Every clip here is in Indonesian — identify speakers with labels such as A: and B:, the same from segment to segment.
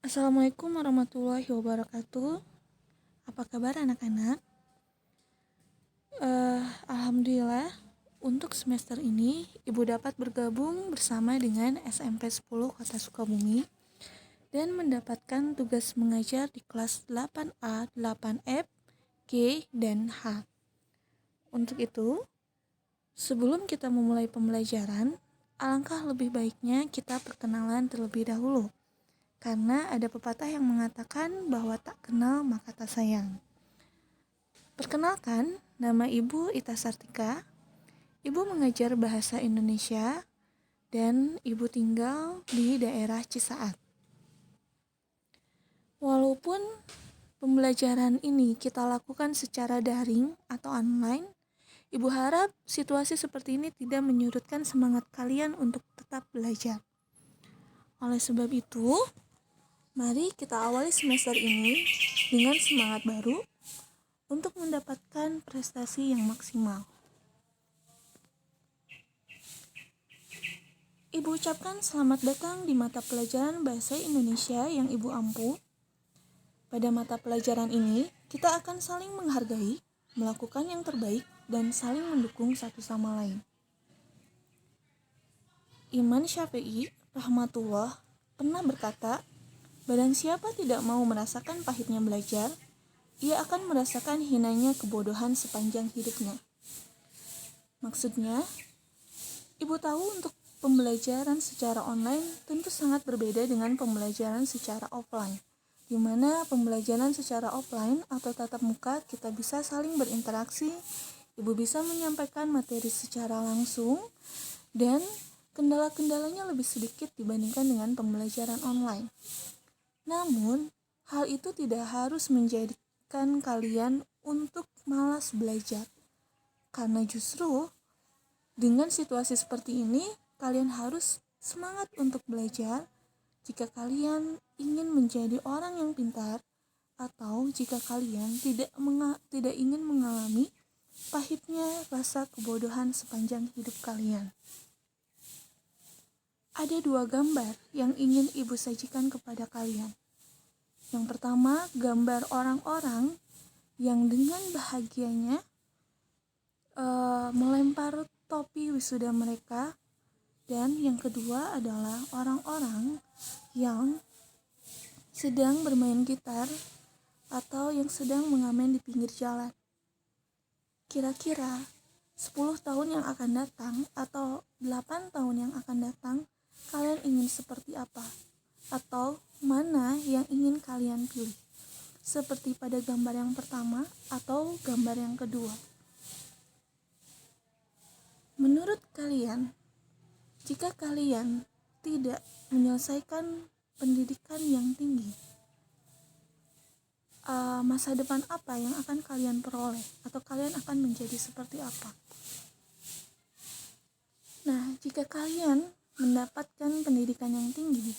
A: Assalamualaikum warahmatullahi wabarakatuh. Apa kabar anak-anak? Alhamdulillah, untuk semester ini Ibu dapat bergabung bersama dengan SMP 10 Kota Sukabumi dan mendapatkan tugas mengajar di kelas 8A, 8F, G, dan H. Untuk itu, sebelum kita memulai pembelajaran, alangkah lebih baiknya kita perkenalan terlebih dahulu. Karena ada pepatah yang mengatakan bahwa tak kenal maka tak sayang. Perkenalkan, nama Ibu Ita Sartika. Ibu mengajar bahasa Indonesia dan Ibu tinggal di daerah Cisaat. Walaupun pembelajaran ini kita lakukan secara daring atau online, Ibu harap situasi seperti ini tidak menyurutkan semangat kalian untuk tetap belajar. Oleh sebab itu, mari kita awali semester ini dengan semangat baru untuk mendapatkan prestasi yang maksimal. Ibu ucapkan selamat datang di mata pelajaran Bahasa Indonesia yang Ibu ampu. Pada mata pelajaran ini, kita akan saling menghargai, melakukan yang terbaik, dan saling mendukung satu sama lain. Imam Syafi'i rahmatullah pernah berkata, "Barang siapa tidak mau merasakan pahitnya belajar, ia akan merasakan hinanya kebodohan sepanjang hidupnya." Maksudnya, Ibu tahu untuk pembelajaran secara online tentu sangat berbeda dengan pembelajaran secara offline, di mana pembelajaran secara offline atau tatap muka kita bisa saling berinteraksi, Ibu bisa menyampaikan materi secara langsung, dan kendala-kendalanya lebih sedikit dibandingkan dengan pembelajaran online. Namun, hal itu tidak harus menjadikan kalian untuk malas belajar, karena justru dengan situasi seperti ini, kalian harus semangat untuk belajar jika kalian ingin menjadi orang yang pintar atau jika kalian tidak ingin mengalami pahitnya rasa kebodohan sepanjang hidup kalian. Ada dua gambar yang ingin Ibu sajikan kepada kalian. Yang pertama, gambar orang-orang yang dengan bahagianya melempar topi wisuda mereka, dan yang kedua adalah orang-orang yang sedang bermain gitar atau yang sedang mengamen di pinggir jalan. Kira-kira 10 tahun yang akan datang atau 8 tahun yang akan datang, kalian ingin seperti apa? Atau mana yang ingin kalian pilih? Seperti pada gambar yang pertama atau gambar yang kedua? Menurut kalian, jika kalian tidak menyelesaikan pendidikan yang tinggi, masa depan apa yang akan kalian peroleh? Atau kalian akan menjadi seperti apa? Nah, jika kalian mendapatkan pendidikan yang tinggi,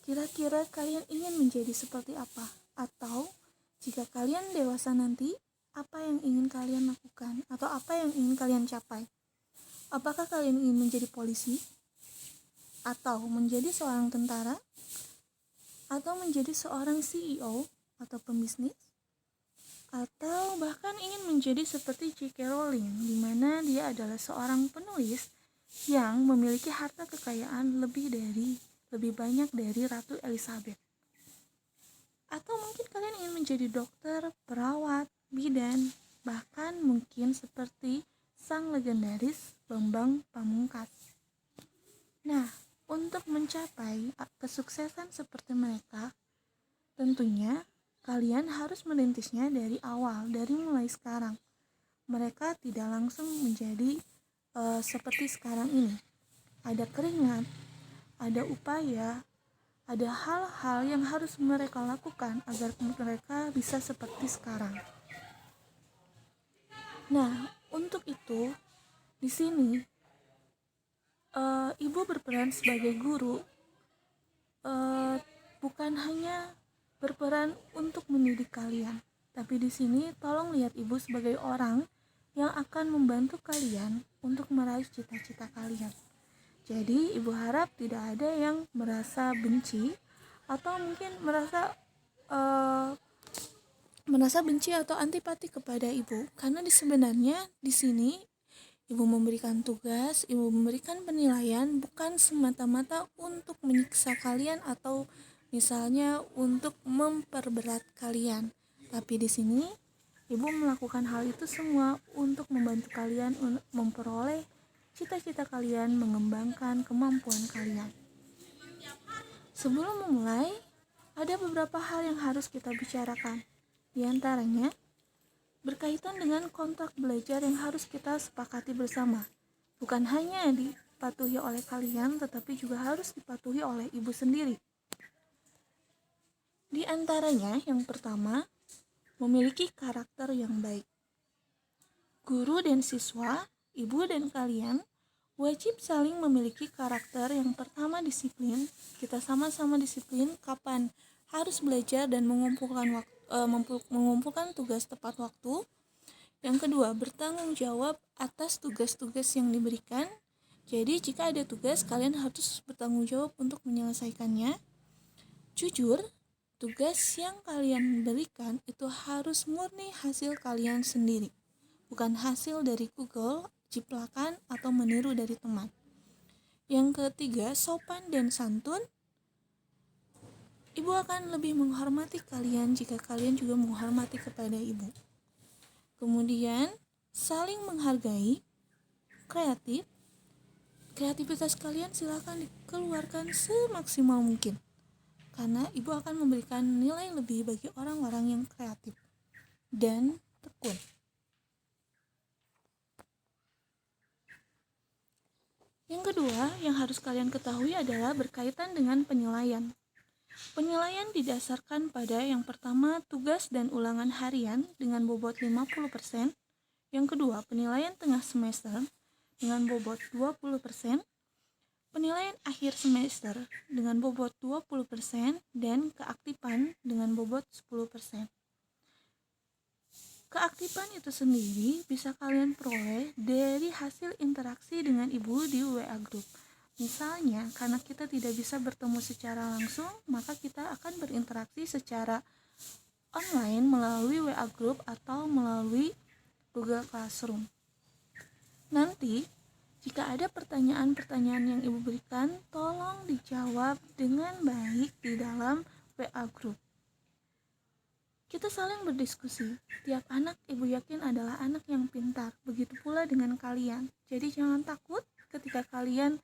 A: kira-kira kalian ingin menjadi seperti apa? Atau jika kalian dewasa nanti, apa yang ingin kalian lakukan? Atau apa yang ingin kalian capai? Apakah kalian ingin menjadi polisi? Atau menjadi seorang tentara? Atau menjadi seorang CEO atau pembisnis? Atau bahkan ingin menjadi seperti J.K. Rowling, di mana dia adalah seorang penulis yang memiliki harta kekayaan lebih banyak dari Ratu Elizabeth? Atau mungkin kalian ingin menjadi dokter, perawat, bidan, bahkan mungkin seperti sang legendaris Bambang Pamungkas. Nah, untuk mencapai kesuksesan seperti mereka, tentunya kalian harus merintisnya dari awal, dari mulai sekarang. Mereka tidak langsung menjadi seperti sekarang ini. Ada keringat, ada upaya, ada hal-hal yang harus mereka lakukan agar mereka bisa seperti sekarang. Nah, untuk itu, di sini Ibu berperan sebagai guru, bukan hanya berperan untuk mendidik kalian, tapi di sini tolong lihat Ibu sebagai orang yang akan membantu kalian untuk meraih cita-cita kalian. Jadi Ibu harap tidak ada yang merasa benci atau mungkin merasa benci atau antipati kepada ibu, karena sebenarnya di sini ibu memberikan tugas, ibu memberikan penilaian bukan semata-mata untuk menyiksa kalian atau misalnya untuk memperberat kalian. Tapi di sini ibu melakukan hal itu semua untuk membantu kalian untuk memperoleh cita-cita kalian, mengembangkan kemampuan kalian. Sebelum memulai, ada beberapa hal yang harus kita bicarakan. Di antaranya, berkaitan dengan kontrak belajar yang harus kita sepakati bersama. Bukan hanya dipatuhi oleh kalian, tetapi juga harus dipatuhi oleh ibu sendiri. Di antaranya, yang pertama, memiliki karakter yang baik. Guru dan siswa, ibu dan kalian, wajib saling memiliki karakter. Yang pertama, disiplin. Kita sama-sama disiplin kapan harus belajar dan mengumpulkan tugas tepat waktu. Yang kedua, bertanggung jawab atas tugas-tugas yang diberikan. Jadi jika ada tugas, kalian harus bertanggung jawab untuk menyelesaikannya. Jujur, tugas yang kalian berikan itu harus murni hasil kalian sendiri, bukan hasil dari Google, ciplakan, atau meniru dari teman. Yang ketiga, sopan dan santun. Ibu akan lebih menghormati kalian jika kalian juga menghormati kepada ibu. Kemudian, saling menghargai. Kreativitas kalian silakan dikeluarkan semaksimal mungkin, karena ibu akan memberikan nilai lebih bagi orang-orang yang kreatif dan tekun. Yang kedua yang harus kalian ketahui adalah berkaitan dengan penilaian. Penilaian didasarkan pada yang pertama, tugas dan ulangan harian dengan bobot 50%. Yang kedua, penilaian tengah semester dengan bobot 20%. Penilaian akhir semester dengan bobot 20% dan keaktifan dengan bobot 10%. Keaktifan itu sendiri bisa kalian peroleh dari hasil interaksi dengan ibu di WA Group. Misalnya, karena kita tidak bisa bertemu secara langsung, maka kita akan berinteraksi secara online melalui WA Group atau melalui Google Classroom. Nanti, jika ada pertanyaan-pertanyaan yang ibu berikan, tolong dijawab dengan baik di dalam WA Group. Kita saling berdiskusi. Tiap anak ibu yakin adalah anak yang pintar. Begitu pula dengan kalian. Jadi jangan takut ketika kalian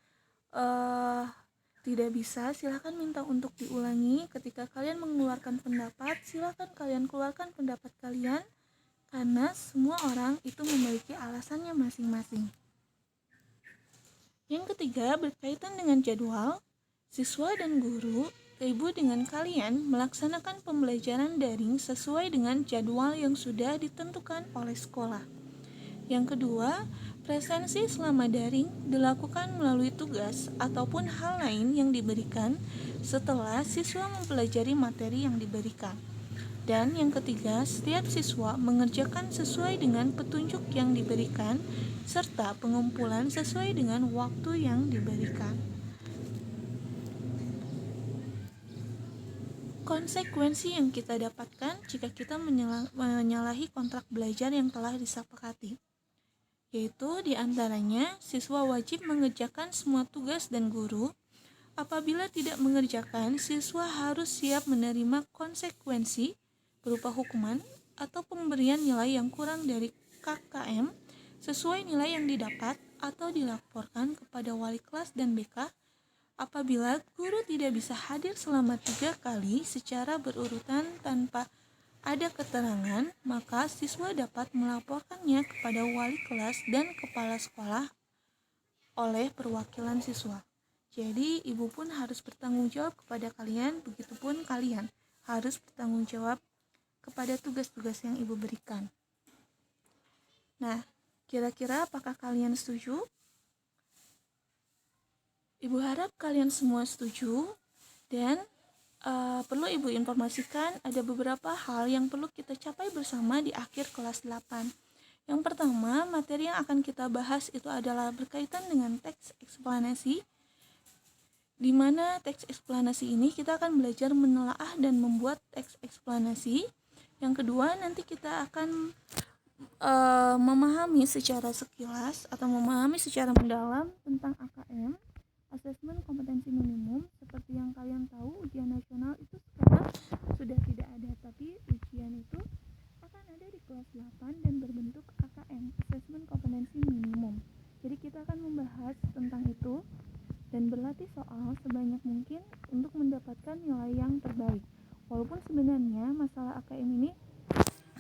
A: tidak bisa, silakan minta untuk diulangi. Ketika kalian mengeluarkan pendapat, silakan kalian keluarkan pendapat kalian, karena semua orang itu memiliki alasannya masing-masing. Yang ketiga, berkaitan dengan jadwal. Siswa dan guru, ibu dengan kalian melaksanakan pembelajaran daring sesuai dengan jadwal yang sudah ditentukan oleh sekolah. Yang kedua, presensi selama daring dilakukan melalui tugas ataupun hal lain yang diberikan setelah siswa mempelajari materi yang diberikan. Dan yang ketiga, setiap siswa mengerjakan sesuai dengan petunjuk yang diberikan serta pengumpulan sesuai dengan waktu yang diberikan. Konsekuensi yang kita dapatkan jika kita menyalahi kontrak belajar yang telah disepakati, yaitu diantaranya siswa wajib mengerjakan semua tugas dan guru. Apabila tidak mengerjakan, siswa harus siap menerima konsekuensi berupa hukuman atau pemberian nilai yang kurang dari KKM sesuai nilai yang didapat, atau dilaporkan kepada wali kelas dan BK. Apabila guru tidak bisa hadir selama 3 kali secara berurutan tanpa ada keterangan, maka siswa dapat melaporkannya kepada wali kelas dan kepala sekolah oleh perwakilan siswa. Jadi ibu pun harus bertanggung jawab kepada kalian, begitupun kalian harus bertanggung jawab kepada tugas-tugas yang ibu berikan. Nah, kira-kira apakah kalian setuju? Ibu harap kalian semua setuju, dan perlu ibu informasikan ada beberapa hal yang perlu kita capai bersama di akhir kelas 8. Yang pertama, materi yang akan kita bahas itu adalah berkaitan dengan teks eksplanasi. Di mana teks eksplanasi ini kita akan belajar menelaah dan membuat teks eksplanasi. Yang kedua, nanti kita akan memahami secara sekilas atau memahami secara mendalam tentang AKM, asesmen kompetensi minimum. Seperti yang kalian tahu, ujian nasional itu sekarang sudah tidak ada, tapi ujian itu akan ada di kelas 8 dan berbentuk AKM, asesmen kompetensi minimum. Jadi kita akan membahas tentang itu dan berlatih soal sebanyak mungkin untuk mendapatkan nilai yang terbaik. Walaupun sebenarnya masalah AKM ini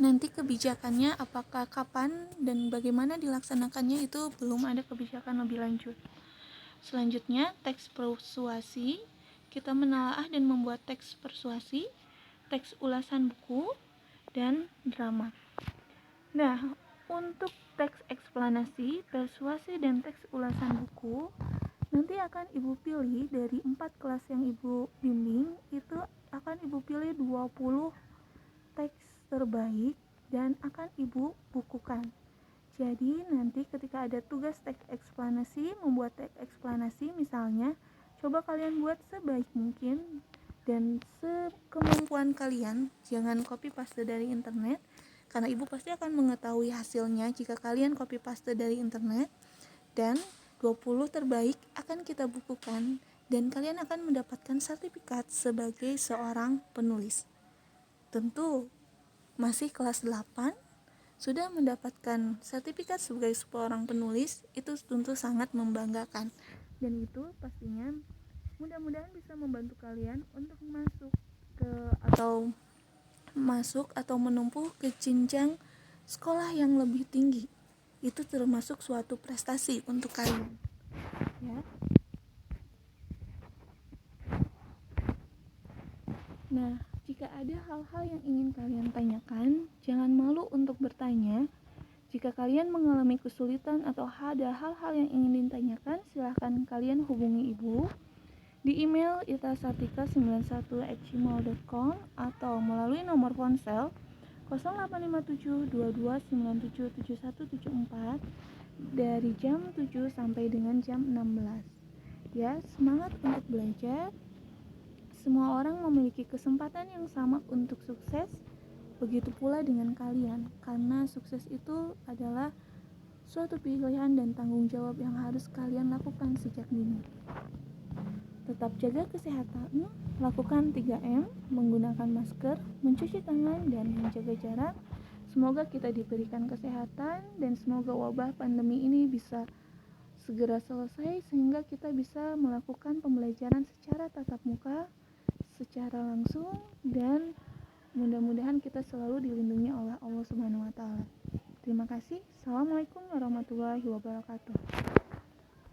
A: nanti kebijakannya apakah kapan dan bagaimana dilaksanakannya itu belum ada kebijakan lebih lanjut. Selanjutnya, teks persuasi. Kita menelaah dan membuat teks persuasi, teks ulasan buku, dan drama. Nah, untuk teks eksplanasi, persuasi, dan teks ulasan buku nanti akan Ibu pilih dari 4 kelas yang Ibu bimbing, itu akan Ibu pilih 20 teks terbaik dan akan Ibu bukukan. Jadi nanti ketika ada tugas teks eksplanasi, membuat teks eksplanasi misalnya, coba kalian buat sebaik mungkin dan sekemampuan kalian, jangan copy paste dari internet, karena Ibu pasti akan mengetahui hasilnya jika kalian copy paste dari internet. Dan 20 terbaik akan kita bukukan dan kalian akan mendapatkan sertifikat sebagai seorang penulis. Tentu masih kelas 8 sudah mendapatkan sertifikat sebagai seorang penulis, itu tentu sangat membanggakan. Dan itu pastinya mudah-mudahan bisa membantu kalian untuk masuk atau menempuh ke jenjang sekolah yang lebih tinggi. Itu termasuk suatu prestasi untuk kalian, ya. Nah, jika ada hal-hal yang ingin kalian tanyakan, jangan malu untuk bertanya. Jika kalian mengalami kesulitan atau ada hal-hal yang ingin ditanyakan, silahkan kalian hubungi Ibu di email itasartika91@gmail.com atau melalui nomor ponsel 085722977174 dari jam 7 sampai dengan jam 16. Ya, semangat untuk belajar. Semua orang memiliki kesempatan yang sama untuk sukses. Begitu pula dengan kalian, karena sukses itu adalah suatu pilihan dan tanggung jawab yang harus kalian lakukan sejak dini. Tetap jaga kesehatan, lakukan 3M, menggunakan masker, mencuci tangan, dan menjaga jarak. Semoga kita diberikan kesehatan dan semoga wabah pandemi ini bisa segera selesai sehingga kita bisa melakukan pembelajaran secara tatap muka, secara langsung, dan mudah-mudahan kita selalu dilindungi oleh Allah Subhanahu wa taala. Terima kasih. Assalamualaikum warahmatullahi wabarakatuh.